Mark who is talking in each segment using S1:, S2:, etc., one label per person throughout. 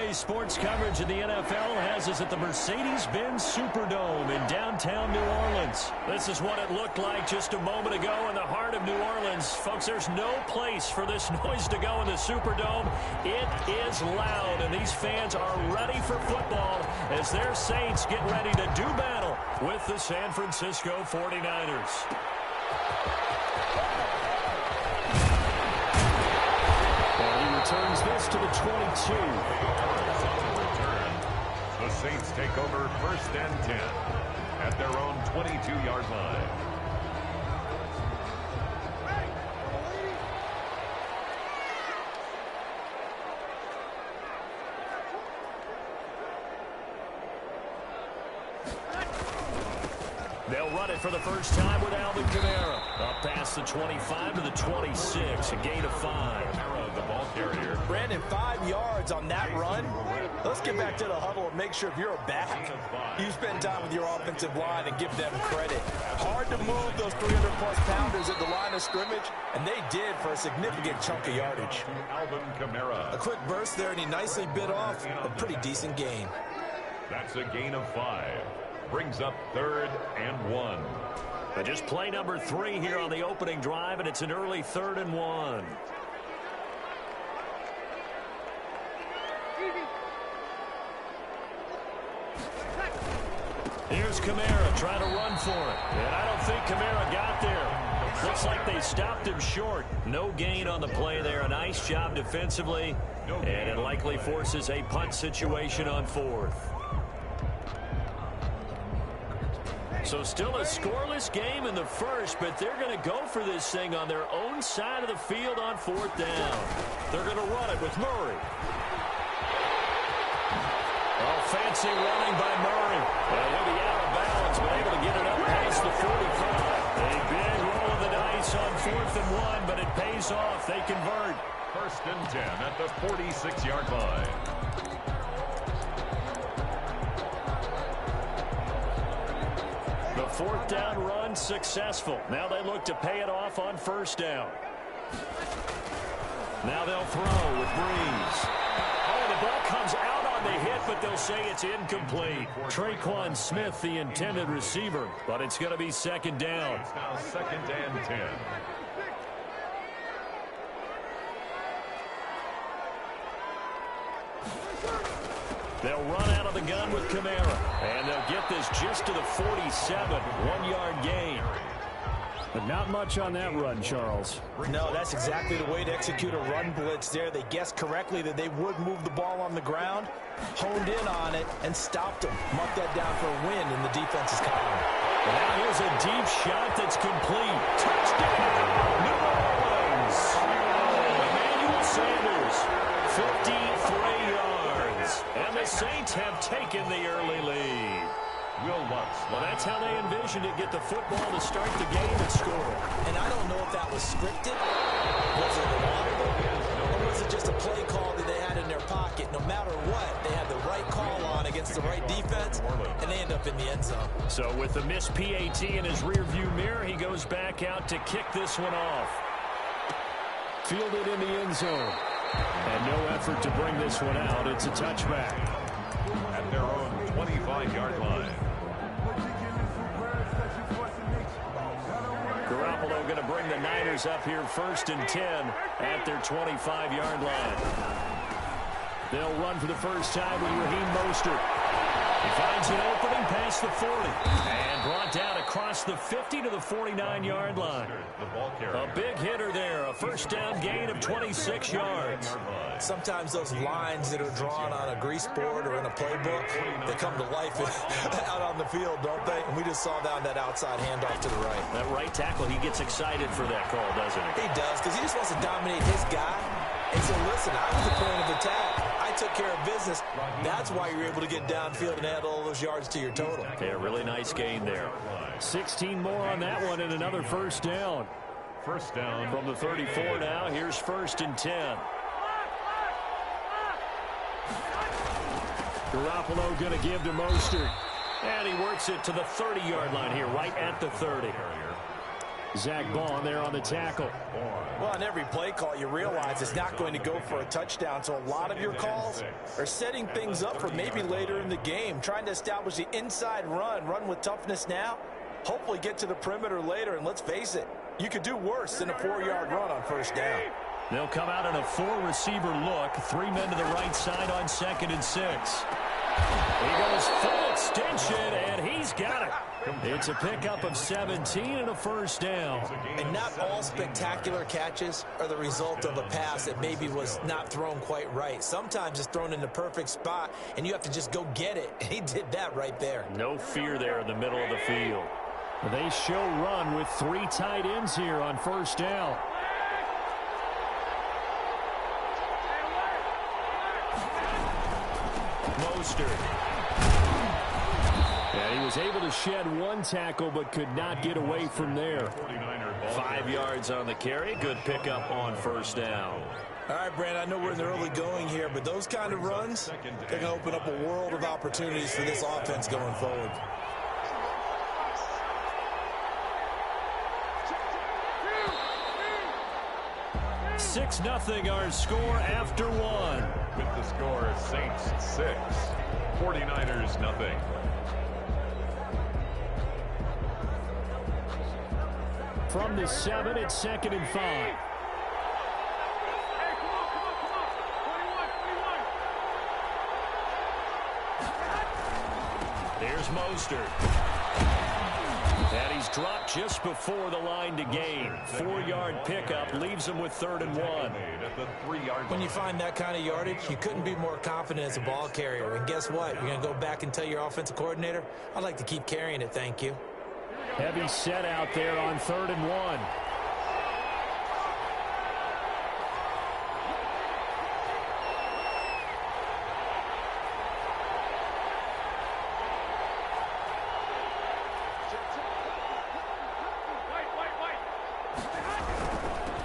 S1: Today's sports coverage of the NFL has us at the Mercedes-Benz Superdome in downtown New Orleans. This is what it looked like just a moment ago in the heart of New Orleans. Folks, there's no place for this noise to go in the Superdome. It is loud, and these fans are ready for football as their Saints get ready to do battle with the San Francisco 49ers. Turns this to the 22.
S2: The Saints take over 1st and 10 at their own 22-yard line.
S1: They'll run it for the first time with Alvin Kamara. Up past the 25 to the 26, a gain of 5.
S2: The ball carrier.
S3: Brandon, 5 yards on that run. Let's get back to the huddle and make sure if you're a back, you spend time with your offensive line and give them credit. Hard to move those 300-plus pounders at the line of scrimmage, and they did for a significant chunk of yardage.
S2: Alvin Kamara.
S3: A quick burst there, and he nicely bit off a pretty decent gain.
S2: That's a gain of 5. Brings up 3rd and 1.
S1: But just play number 3 here on the opening drive, and it's an early 3rd and 1. Here's Kamara trying to run for it. And I don't think Kamara got there. Looks like they stopped him short. No gain on the play there. A nice job defensively. And it likely forces a punt situation on 4th. So still a scoreless game in the first, but they're going to go for this thing on their own side of the field on 4th down. They're going to run it with Murray. Oh, fancy running by Murray. And he'll be out of bounds, but able to get it up past the 45. A big roll of the dice on 4th and 1, but it pays off. They convert.
S2: 1st and 10 at the 46-yard line.
S1: The 4th down run successful. Now they look to pay it off on 1st down. Now they'll throw with Breeze. Oh, the ball comes out on the hit, but they'll say it's incomplete. Traquan Smith, the intended receiver, but it's going to be 2nd down.
S2: It's now 2nd and 10.
S1: They'll run out of the gun with Kamara, and they'll get this just to the 47, 1-yard gain.
S4: But not much on that run, Charles.
S3: No, that's exactly the way to execute a run blitz there. They guessed correctly that they would move the ball on the ground, honed in on it, and stopped them. Mark that down for a win in the defense's column.
S1: Now here's a deep shot that's complete. Touchdown, New Orleans. Emmanuel Sanders, 53 yards. And the Saints have taken the early lead.
S2: Will Lutz.
S1: Well, that's how they envisioned it. Get the football to start the game and score.
S3: And I don't know if that was scripted. Was it audible? Or was it just a play call that they had in their pocket? No matter what, they had the right call on against the right defense, and they end up in the end zone.
S1: So with the missed PAT in his rearview mirror, he goes back out to kick this one off. Fielded in the end zone. And no effort to bring this one out. It's a touchback.
S2: At their own 25-yard line.
S1: Garoppolo going to bring the Niners up here 1st and 10 at their 25-yard line. They'll run for the first time with Raheem Mostert. He finds an opening past the 40 and brought down across the 50 to the 49-yard line. A big hitter there, a 1st down gain of 26 yards.
S3: Sometimes those lines that are drawn on a grease board or in a playbook, they come to life out on the field, don't they? And we just saw down that outside handoff to the right.
S1: That right tackle, he gets excited for that call, doesn't he?
S3: He does, because he just wants to dominate his guy. And so, listen, I was the point of attack. I took care of business. That's why you're able to get downfield and add all those yards to your total.
S1: Yeah, really nice gain there. 16 more on that one and another 1st down.
S2: 1st down.
S1: From the 34 now, here's 1st and 10. Garoppolo going to give to Mostert. And he works it to the 30-yard line here, right at the 30.
S4: Zach Bond there on the tackle.
S3: Well, on every play call, you realize it's not going to go for a touchdown, so a lot of your calls are setting things up for maybe later in the game, trying to establish the inside run with toughness now, hopefully get to the perimeter later, and let's face it, you could do worse than a 4-yard run on first down.
S1: They'll come out in a 4-receiver look, 3 men to the right side on 2nd and 6. He goes full extension, and he's got it. It's a pickup of 17 and a first down.
S3: And not all spectacular catches are the result of a pass that maybe was not thrown quite right. Sometimes it's thrown in the perfect spot, and you have to just go get it. And he did that right there.
S1: No fear there in the middle of the field.
S4: They show run with 3 tight ends here on first down.
S1: Mostert. And he was able to shed 1 tackle but could not get away from there. 5 yards on the carry. Good pickup on first down.
S3: All right, Brandon, I know we're in the early going here, but those kind of runs, they're going to open up a world of opportunities for this offense going forward.
S1: Six nothing our score after 1.
S2: With the score, Saints 6, 49ers nothing.
S4: From the 7, it's 2nd and 5.
S1: There's Mostert. And he's dropped just before the line to gain. 4-yard pickup leaves him with 3rd and 1.
S3: When you find that kind of yardage, you couldn't be more confident as a ball carrier. And guess what? You're going to go back and tell your offensive coordinator, I'd like to keep carrying it, thank you.
S4: Heavy set out there on 3rd and 1.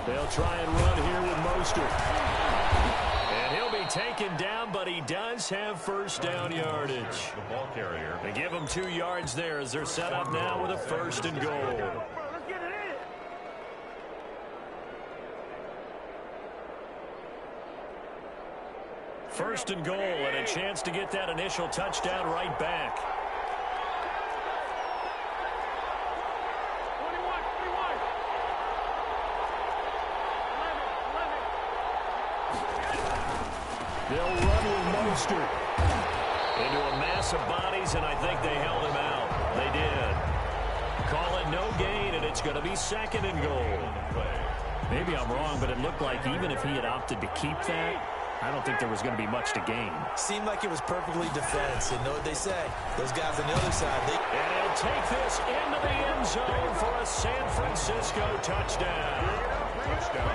S4: They'll try and run here with Mostert.
S1: And he'll be taken down, but he does have first down yardage.
S2: The ball carrier.
S1: They give him 2 yards there as they're set up now with a 1st and goal. First and goal, and a chance to get that initial touchdown right back. They'll run with Mostert into a mass of bodies, and I think they held him out. They did. Call it no gain, and it's going to be 2nd and goal. Maybe I'm wrong, but it looked like even if he had opted to keep that, I don't think there was going to be much to gain.
S3: Seemed like it was perfectly defense. And know what they say? Those guys on the other side,
S1: And he'll take this into the end zone for a San Francisco touchdown.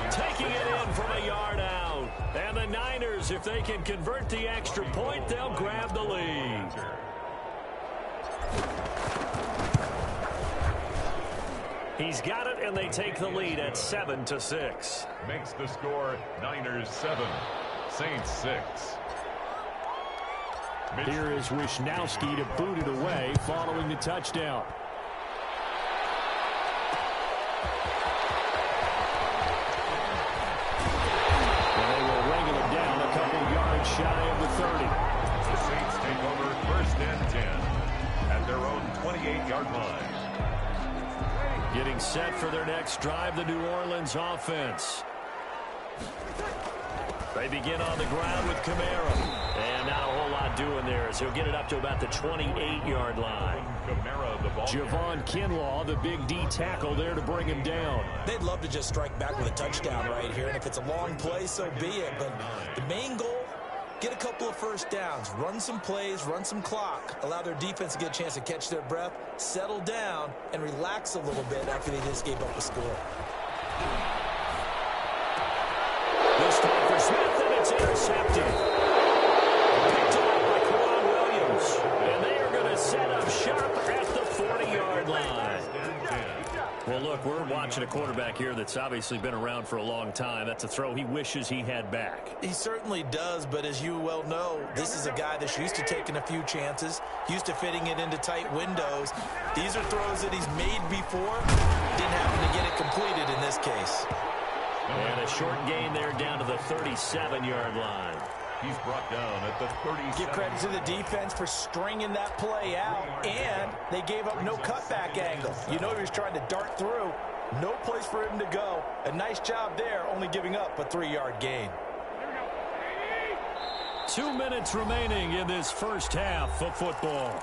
S1: Taking it in from a yard out. And the Niners, if they can convert the extra point, they'll grab the lead. He's got it, and they take the lead at 7-6.
S2: Makes the score Niners 7, Saints 6.
S4: Here is Wishnowski to boot it away following the touchdown. And they will wrangle it down a couple yards shy of the 30.
S2: The Saints take over 1st and 10 at their own 28-yard line.
S1: Getting set for their next drive, the New Orleans offense. They begin on the ground with Kamara. And not a whole lot doing there as he'll get it up to about the 28-yard line.
S2: Kamara, the ball.
S1: Javon Kinlaw, the big D tackle there to bring him down.
S3: they'd love to just strike back with a touchdown right here. And if it's a long play, so be it. But the main goal, get a couple of first downs, run some plays, run some clock, allow their defense to get a chance to catch their breath, settle down, and relax a little bit after they just gave up a score.
S1: This time for Smith, and it's intercepted. Picked off by Kwan Williams. And they are going to set up shop at the 40-yard line. We'll look, we're watching a quarterback here that's obviously been around for a long time. That's a throw he wishes he had back.
S3: He certainly does, but as you well know, this is a guy that's used to taking a few chances, used to fitting it into tight windows. These are throws that he's made before. Didn't happen to get it completed in this case.
S1: And a short gain there down to the 37-yard line.
S2: He's brought down at the 37.
S3: Give credit to the defense for stringing that play out, and they gave up no cutback angle. You know he was trying to dart through. No place for him to go. A nice job there, only giving up a 3-yard gain.
S1: 2 minutes remaining in this first half of football.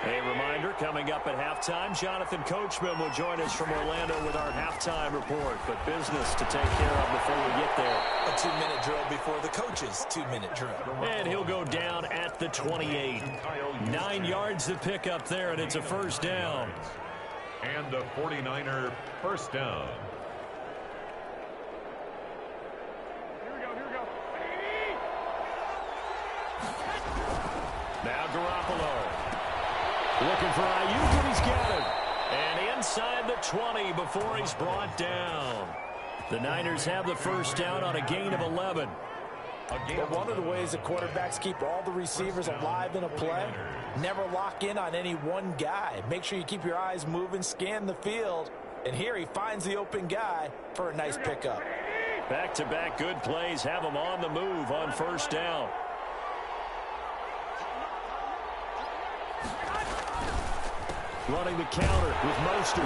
S1: A reminder, coming up at halftime, Jonathan Coachman will join us from Orlando with our halftime report. But business to take care of before we get there.
S3: A 2-minute drill before the coach's 2-minute drill.
S1: And he'll go down at the 28. 9 yards to pick up there, and it's a first down.
S2: And a 49er first down.
S1: Now Garoppolo. Looking for Ayuk, and he's got him. And inside the 20 before he's brought down. The Niners have the first down on a gain of 11.
S3: But one of the ways the quarterbacks keep all the receivers alive in a play, never lock in on any one guy. Make sure you keep your eyes moving, scan the field. And here he finds the open guy for a nice pickup.
S1: Back-to-back good plays have him on the move on first down. Running the counter with Mostert.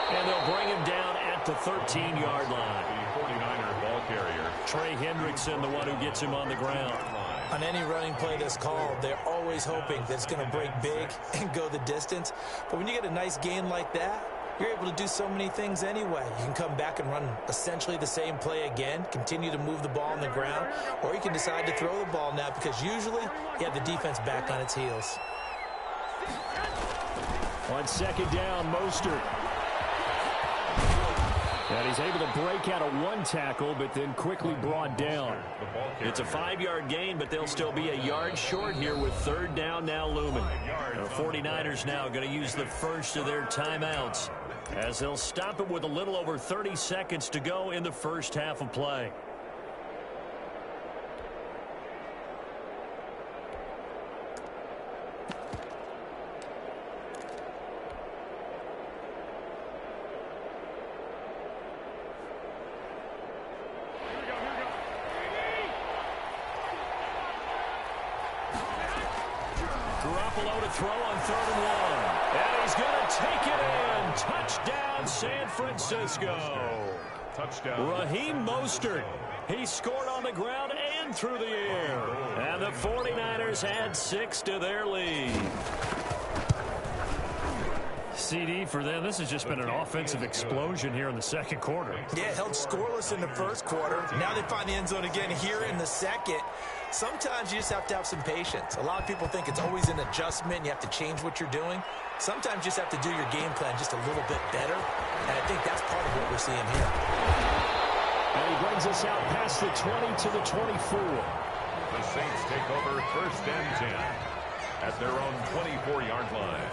S1: And they'll bring him down at the 13-yard line.
S2: The 49er ball carrier.
S1: Trey Hendrickson, the one who gets him on the ground.
S3: On any running play that's called, they're always hoping that it's going to break big and go the distance. But when you get a nice gain like that, you're able to do so many things anyway. You can come back and run essentially the same play again, continue to move the ball on the ground, or you can decide to throw the ball now because usually you have the defense back on its heels.
S1: On second down, Mostert. And he's able to break out of one tackle, but then quickly brought down. It's a 5-yard gain, but they'll still be a yard short here with third down now looming. The 49ers now going to use the first of their timeouts as they'll stop it with a little over 30 seconds to go in the first half of play. Garoppolo to throw on 3rd and 1. And he's going to take it in. Touchdown, San Francisco.
S2: Touchdown.
S1: Raheem Mostert. He scored on the ground and through the air. And the 49ers add 6 to their lead. CD for them. This has just been an offensive explosion here in the second quarter.
S3: Yeah, held scoreless in the first quarter. Now they find the end zone again here in the second. Sometimes you just have to have some patience. A lot of people think it's always an adjustment. You have to change what you're doing. Sometimes you just have to do your game plan just a little bit better. And I think that's part of what we're seeing here.
S1: And he brings us out past the 20 to the 24.
S2: The Saints take over 1st and 10 at their own 24-yard line.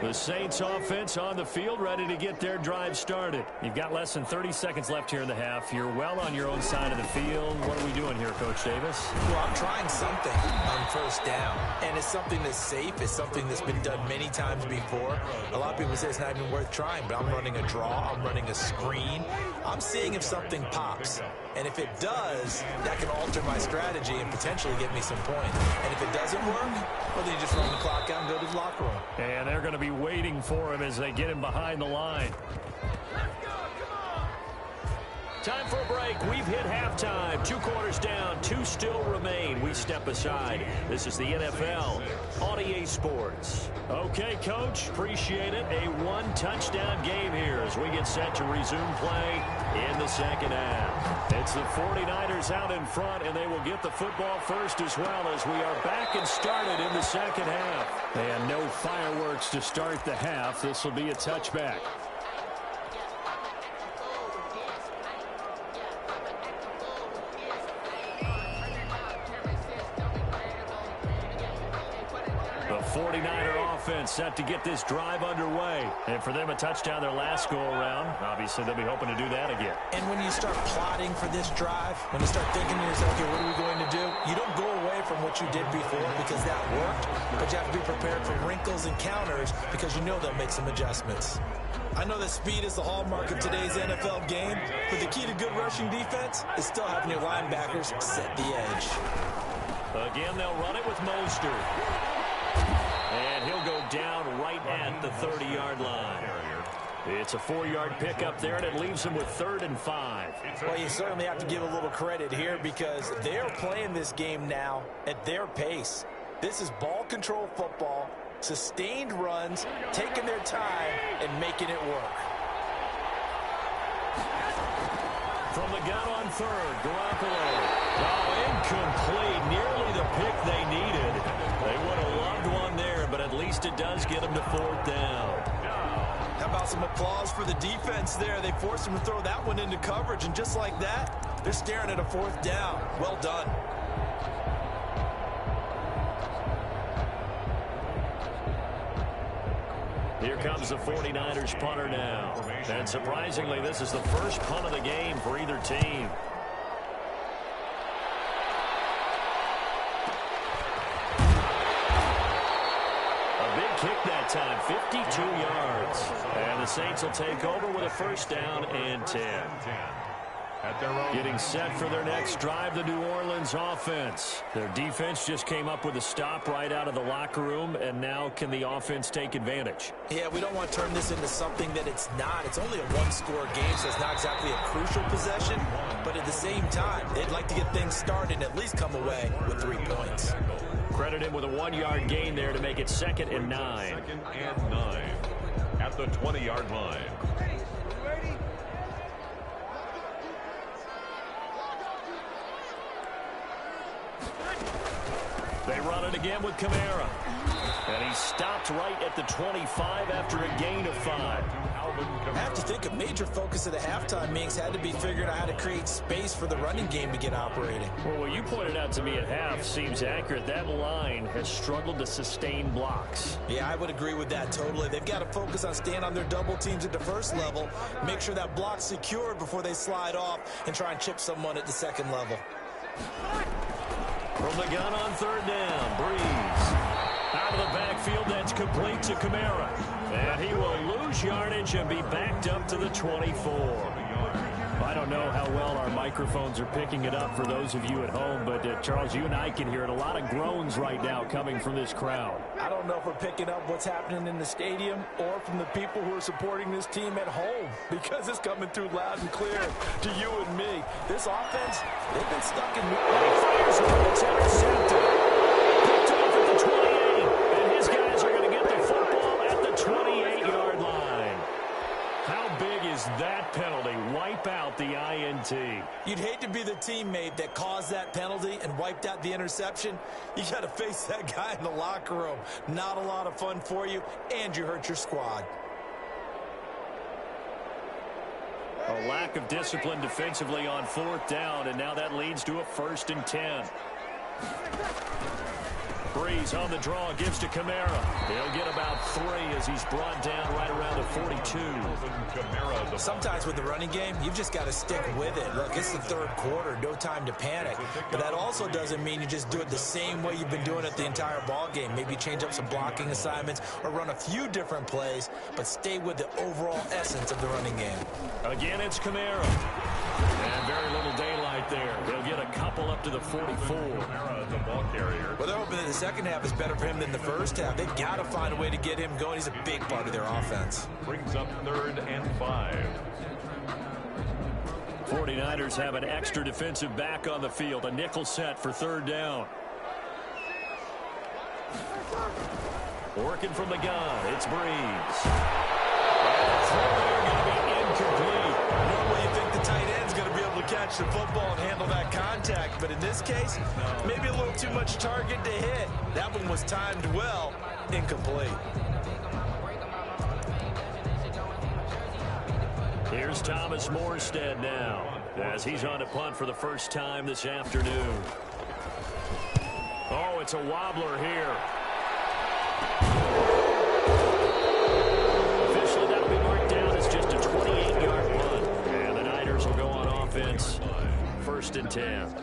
S1: The Saints offense on the field, ready to get their drive started. You've got less than 30 seconds left here in the half. You're well on your own side of the field. What are we doing here, Coach Davis?
S3: Well, I'm trying something on first down, and it's something that's safe. It's something that's been done many times before. A lot of people say it's not even worth trying, but I'm running a draw. I'm running a screen. I'm seeing if something pops. And if it does, that can alter my strategy and potentially get me some points. And if it doesn't work, well, then you just run the clock out and go to the locker room.
S1: And they're going to be waiting for him as they get him behind the line. Time for a break. We've hit halftime. 2 quarters down. 2 still remain. We step aside. This is the NFL on EA Sports. Okay, Coach. Appreciate it. A 1-touchdown game here as we get set to resume play in the second half. It's the 49ers out in front, and they will get the football first as well as we are back and started in the second half.
S4: And no fireworks to start the half. This will be a touchback.
S1: The 49er offense set to get this drive underway. And for them, a touchdown their last go-around. Obviously, they'll be hoping to do that again.
S3: And when you start plotting for this drive, when you start thinking to yourself, okay, what are we going to do? You don't go away from what you did before because that worked, but you have to be prepared for wrinkles and counters because you know they'll make some adjustments. I know that speed is the hallmark of today's NFL game, but the key to good rushing defense is still having your linebackers set the edge.
S1: Again, they'll run it with Mostert. And he'll go down right at the 30-yard line. It's a 4-yard pickup there, and it leaves him with 3rd and 5.
S3: Well, you certainly have to give a little credit here because they're playing this game now at their pace. This is ball control football, sustained runs, taking their time, and making it work.
S1: From the gun on 3rd, Garoppolo. Oh, incomplete. Nearly the pick they needed. They would have loved one there, but at least it does get them to 4th down.
S3: How about some applause for the defense there? They forced him to throw that one into coverage, and just like that, they're staring at a 4th down. Well done.
S1: Here comes the 49ers punter now. And surprisingly, this is the first punt of the game for either team. A big kick that time, 52 yards. And the Saints will take over with a 1st down and 10. Getting set for their next drive, the New Orleans offense. Their defense just came up with a stop right out of the locker room, and now can the offense take advantage?
S3: Yeah, we don't want to turn this into something that it's not. It's only a 1-score game, so it's not exactly a crucial possession. But at the same time, they'd like to get things started and at least come away with 3 points.
S1: Credit him with a 1-yard gain there to make it 2nd and 9.
S2: 2nd and 9 at the 20-yard line.
S1: They run it again with Kamara. And he stopped right at the 25 after a gain of 5.
S3: I have to think a major focus of the halftime meetings had to be figuring out how to create space for the running game to get operating.
S1: Well, what you pointed out to me at half seems accurate. That line has struggled to sustain blocks.
S3: Yeah, I would agree with that totally. They've got to focus on staying on their double teams at the first level, make sure that block's secured before they slide off, and try and chip someone at the second level.
S1: From the gun on 3rd down, Breeze. Out of the backfield, that's complete to Kamara. And he will lose yardage and be backed up to the 24. I don't know how well our microphones are picking it up for those of you at home, but Charles, you and I can hear it. A lot of groans right now coming from this crowd.
S3: I don't know if we're picking up what's happening in the stadium or from the people who are supporting this team at home because it's coming through loud and clear to you and me. This offense, they've been stuck in...
S1: Fires one, it's intercepted. Picked off at the 28, and his guys are going to get the football at the 28-yard line. How big is that penalty? Wipe out the INT.
S3: You'd hate to be the teammate that caused that penalty and wiped out the interception. You got to face that guy in the locker room. Not a lot of fun for you, and you hurt your squad.
S1: A lack of discipline defensively on 4th down, and now that leads to a 1st and 10. Breeze on the draw, gives to Kamara. He'll get about 3 as he's brought down right around the 42.
S3: Sometimes with the running game, you've just got to stick with it. Look, it's the 3rd quarter, no time to panic. But that also doesn't mean you just do it the same way you've been doing it the entire ball game. Maybe change up some blocking assignments or run a few different plays, but stay with the overall essence of the running game.
S1: Again, it's Kamara. And very little daylight there. They'll get a couple up to the 44.
S2: The ball carrier.
S3: Well, they're hoping that the second half is better for him than the first half. They've got to find a way to get him going. He's a big part of their offense.
S2: Brings up 3rd and 5.
S1: 49ers have an extra defensive back on the field. A nickel set for third down. Working from the gun, it's Breeze. And the throw there going to be incomplete.
S3: Normally you think the tight end's going to be able to catch the football and handle that contact, but in this case, maybe a little too much target to hit. That one was timed well, incomplete.
S1: Here's Thomas Morstead now, as he's on to punt for the first time this afternoon. Oh, it's a wobbler here. Officially, that'll be marked down as just a 28-yard punt. And the Niners will go on offense, 1st and 10.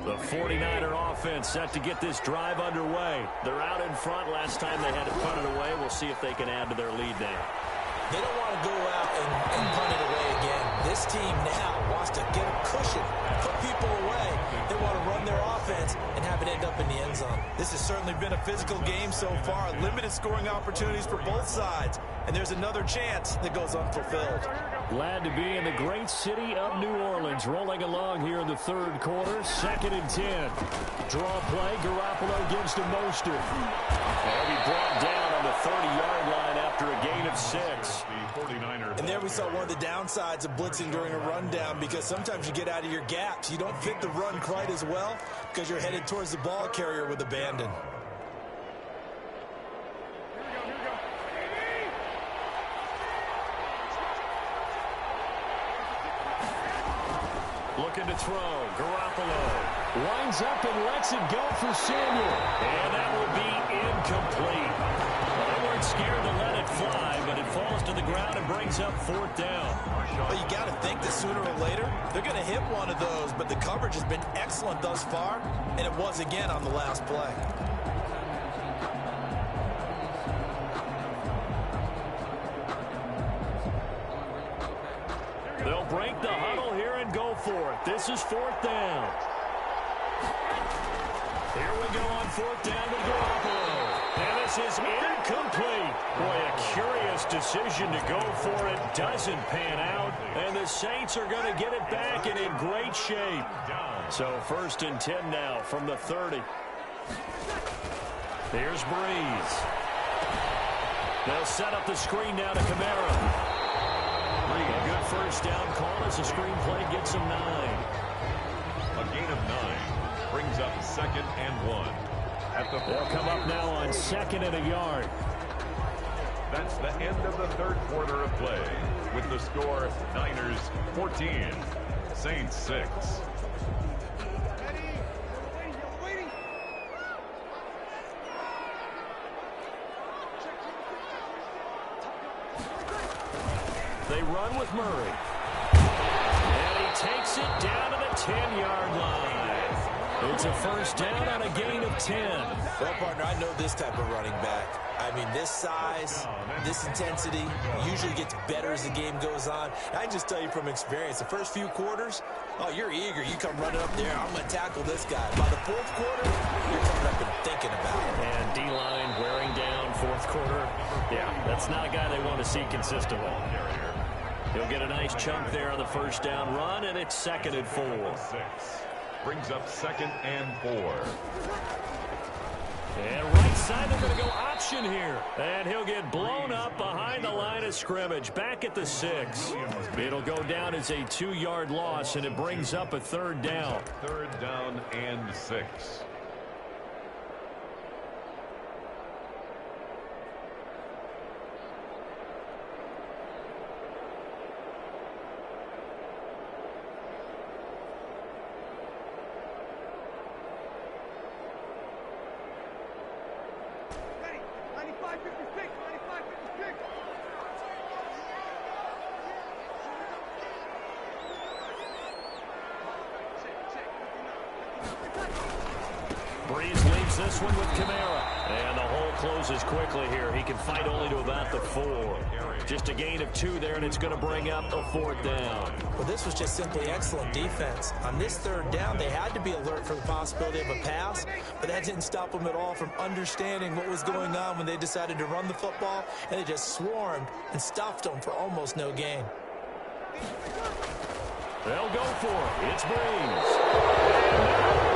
S1: The 49er offense set to get this drive underway. They're out in front. Last time they had to punt it away. We'll see if they can add to their lead now.
S3: They don't want to go out and punt it away again. This team now wants to get a cushion, put people away. They want to run their offense and have it end up in the end zone. This has certainly been a physical game so far. Limited scoring opportunities for both sides. And there's another chance that goes unfulfilled.
S4: Glad to be in the great city of New Orleans. Rolling along here in the third quarter. 2nd and 10. Draw play. Garoppolo gives to Mostert.
S1: They'll be brought down on the 30-yard line after a gain of 6.
S3: And there we saw one of the downsides of blitzing during a rundown, because sometimes you get out of your gaps. You don't fit the run quite as well because you're headed towards the ball carrier with abandon.
S1: Looking to throw. Garoppolo
S4: Winds up and lets it go for Samuel.
S1: And that will be incomplete. Well, they weren't scared to let it fly, but it falls to the ground and brings up 4th down.
S3: Well, you got to think that sooner or later they're going to hit one of those, but the coverage has been excellent thus far, and it was again on the last play.
S1: They'll break the huddle here and go for it. This is 4th down. Here we go on 4th down with Garoppolo. And this is incomplete. Boy, a curious decision to go for it. Doesn't pan out. And the Saints are going to get it back and in great shape. So 1st and 10 now from the 30. Here's Breeze. They'll set up the screen now to Kamara. A good first down call as the screen play gets him 9.
S2: A gain of 9 brings up 2nd and 1.
S4: They'll come up now on 2nd and a yard.
S2: That's the end of the third quarter of play, with the score Niners 14, Saints 6.
S1: They run with Murray. And he takes it down to the 10-yard line. It's a first down on a gain of 10.
S3: Well, partner, I know this type of running back. I mean, this size, this intensity usually gets better as the game goes on. I can just tell you from experience, the first few quarters, oh, you're eager. You come running up there, I'm going to tackle this guy. By the 4th quarter, you're coming up and thinking about it.
S1: And D-line wearing down 4th quarter. Yeah, that's not a guy they want to see consistently. He'll get a nice chunk there on the first down run, and it's 2nd and 4.
S2: Brings up 2nd and 4.
S1: And right side, they're going to go option here. And he'll get blown up behind the line of scrimmage. Back at the 6. It'll go down as a 2-yard loss, and it brings up a 3rd down.
S2: 3rd down and 6.
S1: Breeze leaves this one with Kamara. And the hole closes quickly here. He can fight only to about the 4. Just a gain of 2 there, and it's going to bring up a 4th down.
S3: Well, this was just simply excellent defense. On this 3rd down, they had to be alert for the possibility of a pass, but that didn't stop them at all from understanding what was going on when they decided to run the football, and they just swarmed and stuffed them for almost no gain.
S1: They'll go for it. It's Breeze.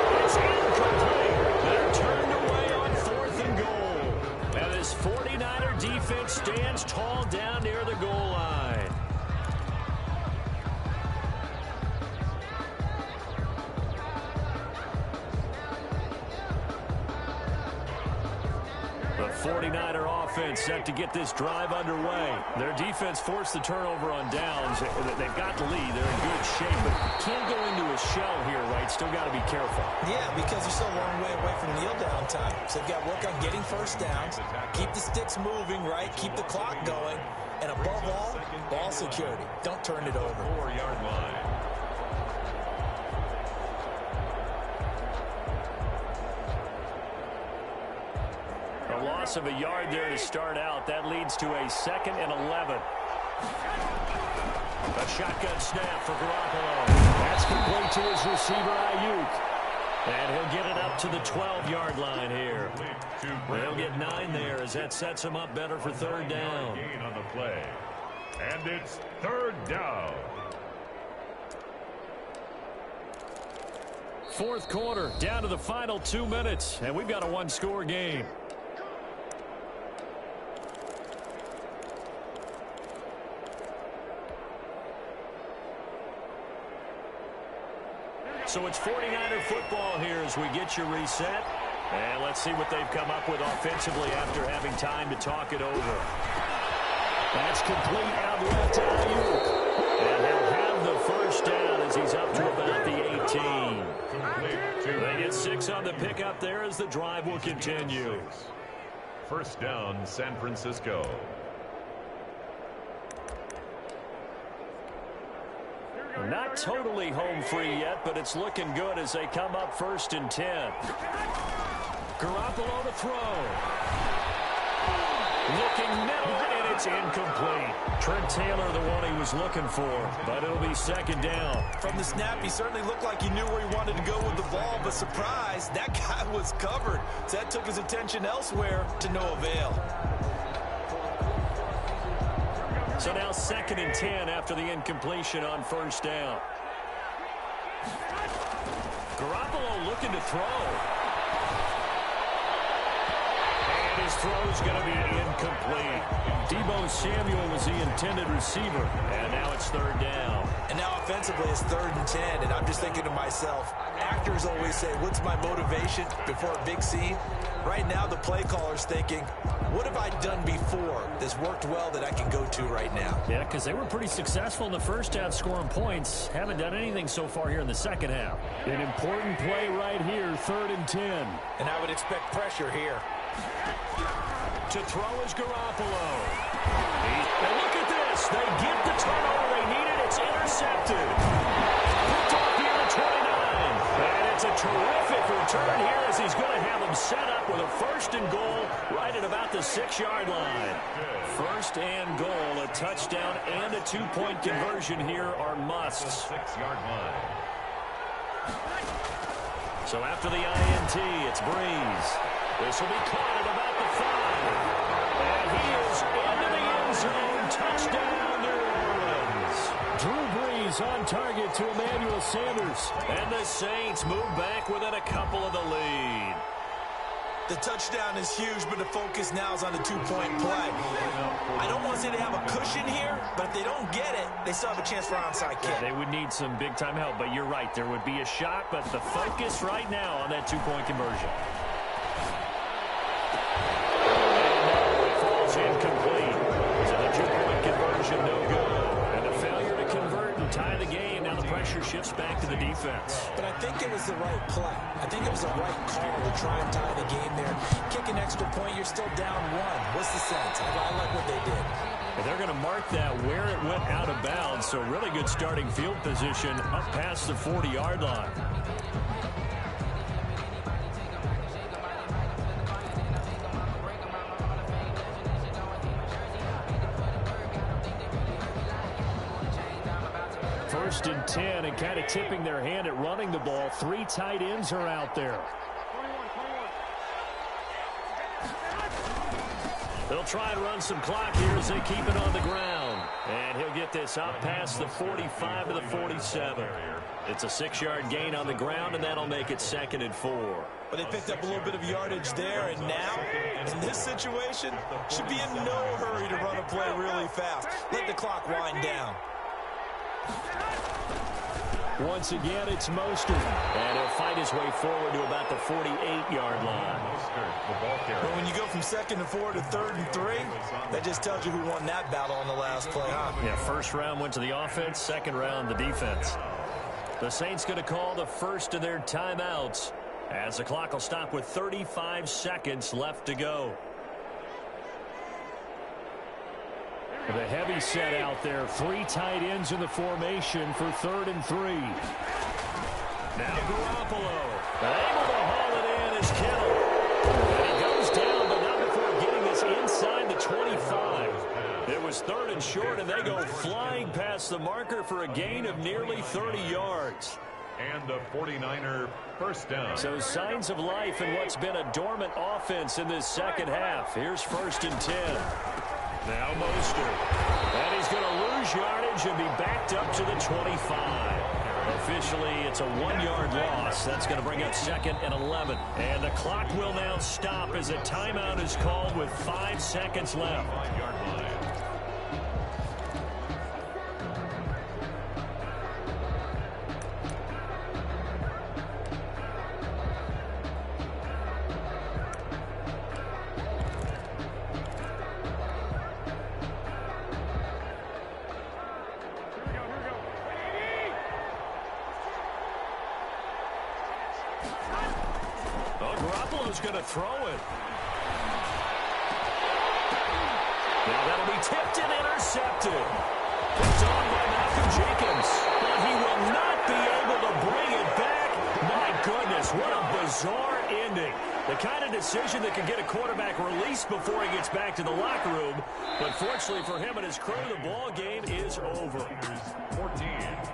S1: And it's incomplete. They're turned away on 4th and goal. And this 49er defense stands tall down near the goal line. The 49er offense set to get this drive underway. Their defense forced the turnover on downs. They've got the lead. They're in good shape, but can't go into a shell here, right? Still got to be careful.
S3: Yeah, because they're still a long way away from kneel down time. So they've got to work on getting first downs, keep the sticks moving, right? Keep the clock going. And above all, ball security. Don't turn it over.
S2: 4-yard line.
S1: A loss of a yard there to start out. That leads to a 2nd and 11. A shotgun snap for Garoppolo. That's complete to his receiver, Ayuk. And he'll get it up to the 12-yard line here. They'll get 9 there as that sets him up better for 3rd down.
S2: Gain on the play. And it's 3rd down.
S1: 4th quarter, down to the final 2 minutes, and we've got a 1-score game. So it's 49er football here as we get you reset. And let's see what they've come up with offensively after having time to talk it over. That's complete out left to Ayuk. And he'll have the first down as he's up to about the 18. They get 6 on the pickup there as the drive will continue.
S2: 1st down, San Francisco.
S1: Not totally home free yet, but it's looking good as they come up 1st and 10. Garoppolo to throw. Looking middle, and it's incomplete. Trent Taylor, the one he was looking for, but it'll be 2nd down.
S3: From the snap, he certainly looked like he knew where he wanted to go with the ball, but surprise, that guy was covered. So that took his attention elsewhere to no avail.
S1: So now 2nd and 10 after the incompletion on 1st down. Garoppolo looking to throw. And his throw's going to be incomplete. Deebo Samuel was the intended receiver, and now it's 3rd down.
S3: And now offensively it's 3rd and 10, and I'm just thinking to myself, actors always say, what's my motivation before a big scene? Right now the play caller's thinking, what have I done before that's worked well that I can go to right now?
S1: Yeah, because they were pretty successful in the first half scoring points. Haven't done anything so far here in the second half. An important play right here, 3rd and 10.
S3: And I would expect pressure here.
S1: To throw is Garoppolo. And look at this. They get the turnover they needed. It's intercepted. Picked off here at 29. And it's a terrific return here as he's going to have them set up with a 1st and goal right at about the 6-yard line. 1st and goal, a touchdown and a 2-point conversion here are musts.
S2: 6-yard line.
S1: So after the INT, it's Breeze. This will be caught at about the 5. And he is into the end zone. Touchdown, New Orleans. Drew Brees on target to Emmanuel Sanders. And the Saints move back within a couple of the lead.
S3: The touchdown is huge, but the focus now is on the 2-point play. I don't want to say they have a cushion here, but if they don't get it, they still have a chance for an onside kick.
S1: They would need some big-time help, but you're right. There would be a shot, but the focus right now on that 2-point conversion. Incomplete. So the 2-point conversion no good. And a failure to convert and tie the game. Now the pressure shifts back to the defense.
S3: But I think it was the right play. I think it was the right call to try and tie the game there. Kick an extra point, you're still down 1. What's the sense? I like what they did.
S1: And they're going to mark that where it went out of bounds. So really good starting field position up past the 40-yard line. First and 10, and kind of tipping their hand at running the ball. 3 tight ends are out there. They'll try and run some clock here as they keep it on the ground. And he'll get this up past the 45 to the 47. It's a 6-yard gain on the ground, and that'll make it 2nd and 4.
S3: But they picked up a little bit of yardage there, and now, in this situation, should be in no hurry to run a play really fast. Let the clock wind down.
S4: Once again, it's Mostert.
S1: And he'll fight his way forward to about the 48-yard line.
S3: But when you go from 2nd and 4 to 3rd and 3, that just tells you who won that battle on the last play, huh?
S1: Yeah, first round went to the offense, second round the defense. The Saints going to call the first of their timeouts as the clock will stop with 35 seconds left to go.
S4: The heavy set out there. 3 tight ends in the formation for 3rd and 3.
S1: Now Garoppolo. Able to haul it in is Kittle. And he goes down, but not before getting this inside the 25. It was 3rd and short, and they go flying past the marker for a gain of nearly 30 yards.
S2: And a 49er first down.
S1: So signs of life in what's been a dormant offense in this second half. Here's 1st and 10. Now Mostert. And he's going to lose yardage and be backed up to the 25. Officially, it's a 1-yard loss. That's going to bring up 2nd and 11. And the clock will now stop as a timeout is called with 5 seconds left.
S2: 5-yard line.
S1: Garoppolo's going to throw it. Now that'll be tipped and intercepted. Picked on by Malcolm Jenkins. But he will not be able to bring it back. My goodness, what a bizarre ending. The kind of decision that can get a quarterback released before he gets back to the locker room. But fortunately for him and his crew, the ball game is over.
S2: 14.